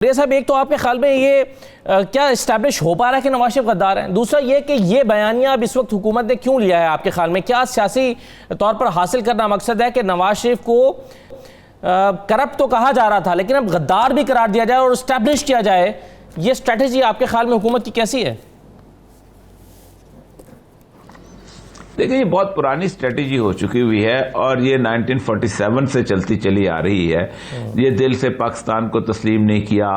صاحب ایک تو آپ کے خیال میں یہ کیا اسٹیبلش ہو پا رہا ہے کہ نواز شریف غدار ہیں؟ دوسرا یہ کہ یہ بیانیہ اب اس وقت حکومت نے کیوں لیا ہے آپ کے خیال میں؟ کیا سیاسی طور پر حاصل کرنا مقصد ہے کہ نواز شریف کو کرپٹ تو کہا جا رہا تھا لیکن اب غدار بھی قرار دیا جائے اور اسٹیبلش کیا جائے؟ یہ اسٹریٹجی آپ کے خیال میں حکومت کی کیسی ہے؟ دیکھیں یہ بہت پرانی اسٹریٹجی ہو چکی ہوئی ہے اور یہ 1947 سے چلتی چلی آ رہی ہے۔ یہ دل سے پاکستان کو تسلیم نہیں کیا،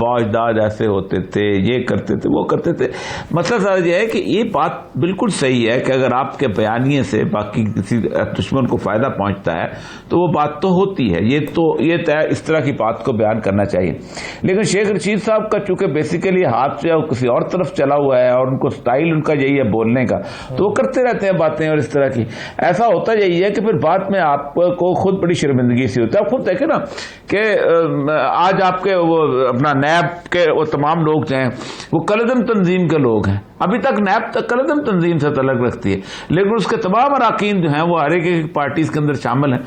باج داج ایسے ہوتے تھے، یہ کرتے تھے وہ کرتے تھے۔ مسئلہ سارا یہ ہے کہ یہ بات بالکل صحیح ہے کہ اگر آپ کے بیانیے سے باقی کسی دشمن کو فائدہ پہنچتا ہے تو وہ بات تو ہوتی ہے، یہ اس طرح کی بات کو بیان کرنا چاہیے۔ لیکن شیخ رشید صاحب کا چونکہ بیسیکلی ہاتھ جو ہے کسی اور طرف چلا ہوا ہے اور ان کو سٹائل ان کا یہی ہے بولنے کا، تو وہ کرتے رہتے ہیں باتیں اور اس طرح کی۔ ایسا ہوتا یہی ہے کہ پھر بعد میں آپ کو خود بڑی شرمندگی سی ہوتا ہے۔ آپ خود دیکھیں نا کہ آج آپ کے وہ اپنا نیب کے وہ تمام لوگ جو ہیں وہ کلعدم تنظیم کے لوگ ہیں، ابھی تک نیب تک کلعدم تنظیم سے تعلق رکھتی ہے، لیکن اس کے تمام اراکین جو ہیں وہ ہر ایک پارٹیز کے اندر شامل ہیں۔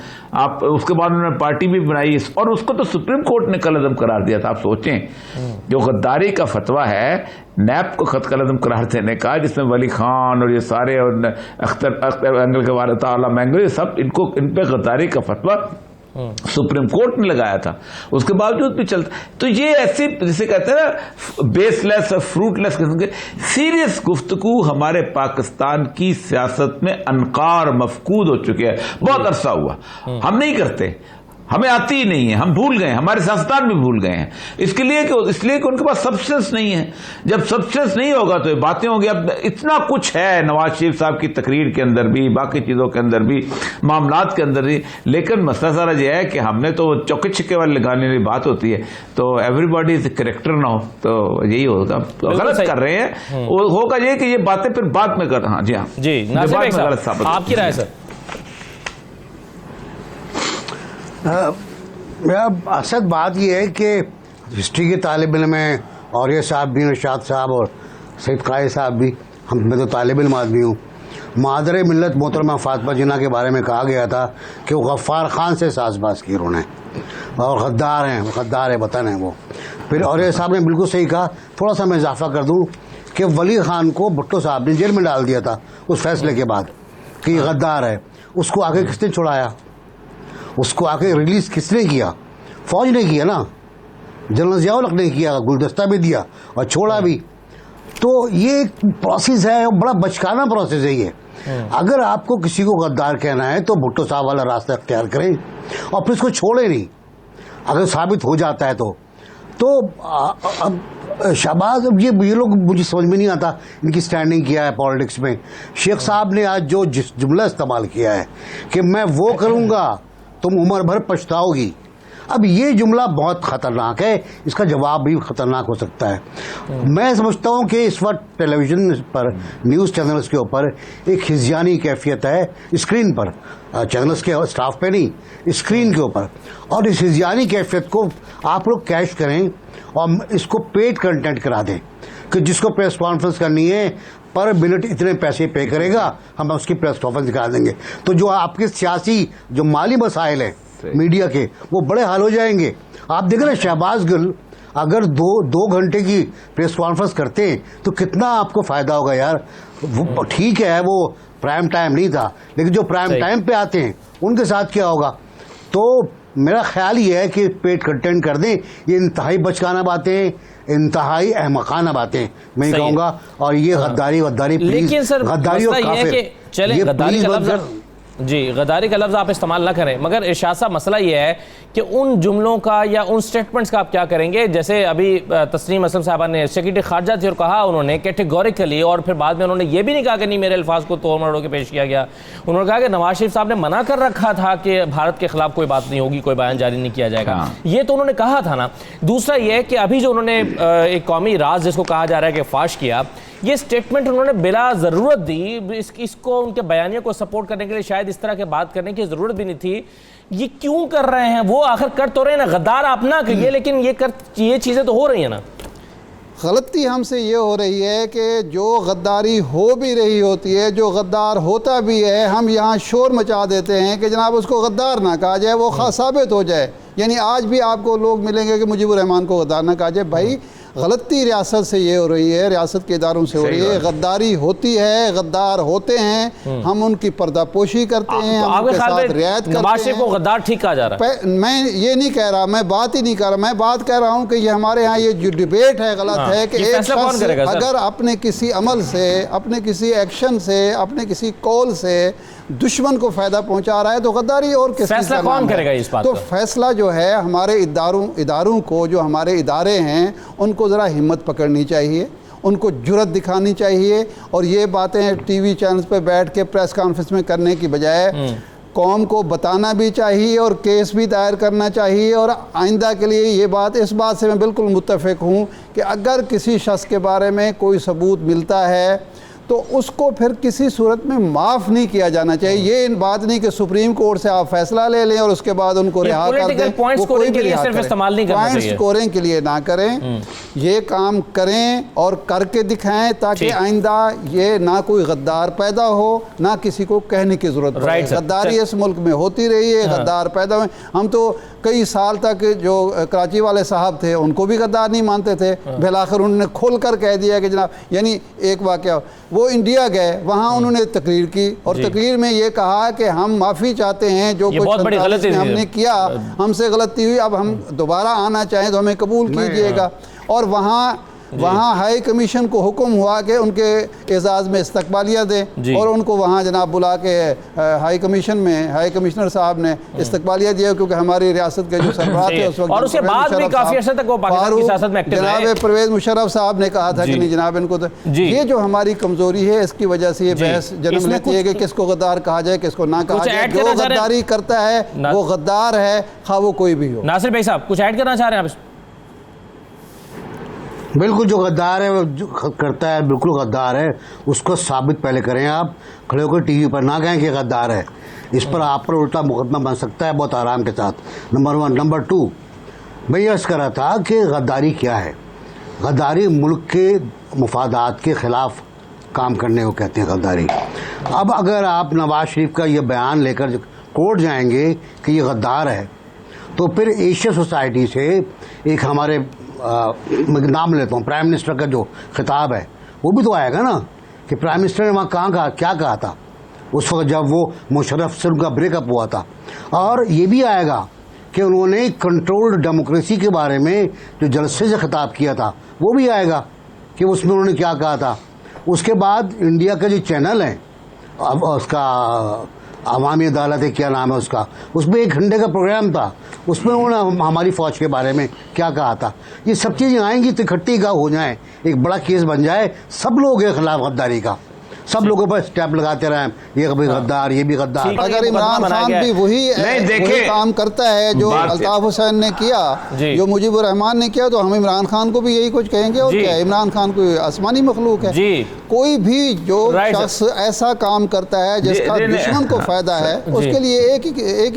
آپ اس کے بعد انہوں نے پارٹی بھی بنائی اور اس کو تو سپریم کورٹ نے کلعدم قرار دیا تھا۔ آپ سوچیں جو غداری کا فتویٰ ہے نیب کو خط قلم قرار دینے کا، جس میں ولی خان اور یہ سارے اور اختر انگل کے والد تعالیٰ مینگل یہ سب ان پہ غداری کا فتویٰ سپریم کورٹ نے لگایا تھا، اس کے باوجود بھی چلتا۔ تو یہ ایسی جسے کہتے ہیں نا بیس لیس اور فروٹ لیس قسم کے سیریس گفتگو ہمارے پاکستان کی سیاست میں انقار مفقود ہو چکے ہیں۔ بہت عرصہ ہوا ہم نہیں کرتے، ہمیں آتی ہی نہیں ہے، ہم بھول گئے، ہمارے سیاستدان بھی بھول گئے ہیں۔ اس لیے کہ ان کے پاس سبسٹنس نہیں ہے۔ جب سبسٹنس نہیں ہوگا تو یہ باتیں ہوں گی۔ اب اتنا کچھ ہے نواز شریف صاحب کی تقریر کے اندر بھی، باقی چیزوں کے اندر بھی، معاملات کے اندر بھی، لیکن مسئلہ سارا یہ ہے کہ ہم نے تو چوکے چھکے والے لگانے کی بات ہوتی ہے تو ایوری باڈی کریکٹر نہ ہو تو یہی ہوگا۔ غلط کر رہے ہیں، ہوگا یہ کہ یہ باتیں پھر بعد میں کر۔ ہاں جی ہاں جی ناصر صاحب آپ کی رائے سر؟ اصل بات یہ ہے کہ ہسٹری کے طالب علم ہیں اور یہ صاحب بھی، نشاط صاحب اور سید قائد صاحب بھی، میں تو طالب علم آدمی ہوں۔ مادر ملت محترمہ فاطمہ جناح کے بارے میں کہا گیا تھا کہ وہ غفار خان سے ساز باز کی انہوں نے اور غدار ہیں، غدار وطن ہیں وہ۔ پھر اور یہ صاحب نے بالکل صحیح کہا۔ تھوڑا سا میں اضافہ کر دوں کہ ولی خان کو بھٹو صاحب نے جیل میں ڈال دیا تھا اس فیصلے کے بعد کہ یہ غدار ہے۔ اس کو آگے کس نے چھڑایا؟ اس کو آگے ریلیز کس نے کیا؟ فوج نے کیا نا، جنرل ضیاء الحق نے کیا، گلدستہ بھی دیا اور چھوڑا بھی۔ تو یہ ایک پروسیس ہے، بڑا بچکانہ پروسیس ہے یہ۔ اگر آپ کو کسی کو غدار کہنا ہے تو بھٹو صاحب والا راستہ اختیار کریں اور پھر اس کو چھوڑیں نہیں۔ اگر ثابت ہو جاتا ہے تو شہباز، یہ لوگ مجھے سمجھ میں نہیں آتا ان کی سٹینڈنگ کیا ہے پالیٹکس میں۔ شیخ صاحب نے آج جو جملہ استعمال کیا ہے کہ میں وہ کروں گا تم عمر بھر پچھتاؤ گی، اب یہ جملہ بہت خطرناک ہے، اس کا جواب بھی خطرناک ہو سکتا ہے۔ میں سمجھتا ہوں کہ اس وقت ٹیلی ویژن پر، نیوز چینلز کے اوپر ایک ہذیانی کیفیت ہے، اسکرین پر، چینلز کے اسٹاف پہ نہیں، اسکرین کے اوپر۔ اور اس ہذیانی کیفیت کو آپ لوگ کیش کریں اور اس کو پیڈ کنٹینٹ کرا دیں کہ جس کو پریس کانفرنس کرنی ہے پر منٹ اتنے پیسے پے کرے گا، ہم اس کی پریس کانفرنس کرا دیں گے۔ تو جو آپ کے سیاسی جو مالی مسائل ہیں میڈیا کے وہ بڑے حل ہو جائیں گے۔ آپ دیکھیں نا شہباز گل اگر دو گھنٹے کی پریس کانفرنس کرتے ہیں تو کتنا آپ کو فائدہ ہوگا یار۔ وہ ٹھیک ہے وہ پرائم ٹائم نہیں تھا، لیکن جو پرائم ٹائم پہ آتے ہیں ان کے ساتھ کیا ہوگا؟ تو میرا خیال یہ ہے کہ پیڈ کنٹینٹ کر دیں۔ یہ انتہائی بچکانہ باتیں، انتہائی احمقانہ باتیں میں کہوں گا، اور یہ غداری پلیز، غداری اور کافر، چلیں غداری کا لفظ، جی غداری کا لفظ آپ استعمال نہ کریں، مگر ارشاد صاحب مسئلہ یہ ہے کہ ان جملوں کا یا ان سٹیٹمنٹس کا آپ کیا کریں گے؟ جیسے ابھی تسنیم اسلم صاحبہ نے سیکرٹری خارجہ تھی اور کہا انہوں نے کیٹیگوریکلی، اور پھر بعد میں انہوں نے یہ بھی نہیں کہا کہ نہیں میرے الفاظ کو توڑ مروڑ کے پیش کیا گیا۔ انہوں نے کہا کہ نواز شریف صاحب نے منع کر رکھا تھا کہ بھارت کے خلاف کوئی بات نہیں ہوگی، کوئی بیان جاری نہیں کیا جائے گا، یہ تو انہوں نے کہا تھا نا۔ دوسرا یہ ہے کہ ابھی جو انہوں نے ایک قومی راز جس کو کہا جا رہا ہے کہ فاش کیا، یہ سٹیٹمنٹ انہوں نے بلا ضرورت دی، اس کو ان کے بیانیے کو سپورٹ کرنے کے لیے شاید اس طرح کے بات کرنے کی ضرورت بھی نہیں تھی۔ یہ کیوں کر رہے ہیں؟ وہ آخر کر تو رہے ہیں نا، غدار آپ نہ کہیے لیکن یہ چیزیں تو ہو رہی ہیں نا۔ غلطی ہم سے یہ ہو رہی ہے کہ جو غداری ہو بھی رہی ہوتی ہے، جو غدار ہوتا بھی ہے، ہم یہاں شور مچا دیتے ہیں کہ جناب اس کو غدار نہ کہا جائے، وہ ثابت ہو جائے۔ یعنی آج بھی آپ کو لوگ ملیں گے کہ مجیب الرحمان کو غدار نہ کہا جائے. بھائی غلطی ریاست سے یہ ہو رہی ہے, ریاست کے اداروں سے ہو رہی ہے. غداری ہوتی ہے, غدار ہوتے ہیں, ہم ان کی پردہ پوشی کرتے ہیں, ہم ان کے ساتھ رعایت کرتے ہیں. نواز شریف کو غدار ٹھیک کہا جا رہا ہے. میں یہ نہیں کہہ رہا, میں بات ہی نہیں کر رہا, میں بات کہہ رہا ہوں کہ یہ ہمارے ہاں یہ جو ڈیبیٹ ہے غلط ہے کہ ایک شخص اگر اپنے کسی عمل سے, اپنے کسی ایکشن سے, اپنے کسی کول سے دشمن کو فائدہ پہنچا رہا ہے تو غداری اور کس فیصلہ کون کرے گا اس بات تو کا؟ فیصلہ جو ہے ہمارے اداروں کو, جو ہمارے ادارے ہیں ان کو ذرا ہمت پکڑنی چاہیے, ان کو جرأت دکھانی چاہیے, اور یہ باتیں ٹی وی چینلز پہ بیٹھ کے پریس کانفرنس میں کرنے کی بجائے قوم کو بتانا بھی چاہیے اور کیس بھی دائر کرنا چاہیے. اور آئندہ کے لیے یہ بات, اس بات سے میں بالکل متفق ہوں کہ اگر کسی شخص کے بارے میں کوئی ثبوت ملتا ہے تو اس کو پھر کسی صورت میں معاف نہیں کیا جانا چاہیے. یہ بات نہیں کہ سپریم کورٹ سے آپ فیصلہ لے لیں اور اس کے بعد ان کو رہا کر دیں. پوائنٹ سکورنگ کے لیے صرف استعمال نہیں کرنا چاہیے. پوائنٹ سکورنگ کے لیے نہ کریں, یہ کام کریں اور کر کے دکھائیں تاکہ آئندہ یہ نہ کوئی غدار پیدا ہو, نہ کسی کو کہنے کی ضرورت پڑے. غداری اس ملک میں ہوتی رہی ہے, غدار پیدا ہوئے. ہم تو کئی سال تک جو کراچی والے صاحب تھے ان کو بھی غدار نہیں مانتے تھے, بالآخر انہوں نے کھل کر کہہ دیا کہ جناب, یعنی ایک واقعہ, وہ انڈیا گئے, وہاں انہوں نے تقریر کی اور تقریر میں یہ کہا کہ ہم معافی چاتے ہیں جو کچھ ہم نے کیا, ہم سے غلطی ہوئی, اب ہم دوبارہ آنا چاہیں تو ہمیں قبول کیجئے گا. اور وہاں ہائی کمیشن کو حکم ہوا کہ ان کے اعزاز میں استقبالیہ دیں, اور ان کو وہاں جناب بلا کے ہائی کمیشن میں ہائی کمشنر صاحب نے استقبالیہ دیا, کیونکہ ہماری ریاست کے جو سربراہ تھے اس وقت, اور اس کے بعد بھی کافی عرصے تک وہ پاکستان کی سیاست میں ایکٹیو رہے. جناب پرویز مشرف صاحب نے کہا تھا کہ نہیں جناب ان کو, یہ جو ہماری کمزوری ہے اس کی وجہ سے یہ بحث جنم لیتی ہے کہ کس کو غدار کہا جائے, کس کو نہ کہا جائے. جو غداری کرتا ہے وہ غدار ہے, خواہ وہ کوئی بھی ہو. ناصر بھائی صاحب کچھ ایڈ کرنا چاہ رہے ہیں آپ؟ بالکل, جو غدار ہے جو کرتا ہے بالکل غدار ہے, اس کو ثابت پہلے کریں. آپ کھڑے ہو کر ٹی وی پر نہ کہیں کہ غدار ہے, اس پر آپ پر الٹا مقدمہ بن سکتا ہے بہت آرام کے ساتھ. نمبر 1. نمبر 2, میں یہ عرض کر رہا تھا کہ غداری کیا ہے. غداری ملک کے مفادات کے خلاف کام کرنے کو کہتے ہیں غداری. اب اگر آپ نواز شریف کا یہ بیان لے کر کورٹ جائیں گے کہ یہ غدار ہے, تو پھر ایشیا سوسائٹی سے ایک ہمارے نام لیتا ہوں پرائم منسٹر کا جو خطاب ہے وہ بھی تو آئے گا نا, کہ پرائم منسٹر نے وہاں کیا کہا تھا اس وقت جب وہ مشرف سے ان کا بریک اپ ہوا تھا. اور یہ بھی آئے گا کہ انہوں نے کنٹرولڈ ڈیموکریسی کے بارے میں جو جلسے سے خطاب کیا تھا وہ بھی آئے گا کہ اس میں انہوں نے کیا کہا تھا. اس کے بعد انڈیا کا جو چینل ہے اس کا عوامی عدالت ہے, کیا نام ہے اس کا, اس میں 1 گھنٹے کا پروگرام تھا, اس میں انہوں نے ہماری فوج کے بارے میں کیا کہا تھا. یہ سب چیزیں آئیں گی تو اکٹھی کا ہو جائیں, ایک بڑا کیس بن جائے سب لوگوں کے خلاف غداری کا, سب لوگوں پر اسٹیپ لگاتے رہیں, یہ بھی غدار, یہ بھی غدار. اگر عمران خان بھی وہی کام کرتا ہے جو الطاف حسین نے کیا, جو مجیب الرحمان نے کیا, تو ہم عمران خان کو بھی یہی کچھ کہیں گے. اور کیا ہے, عمران خان کوئی آسمانی مخلوق ہے. کوئی بھی جو شخص ایسا کام کرتا ہے جس کا دشمن کو فائدہ ہے, اس کے لیے ایک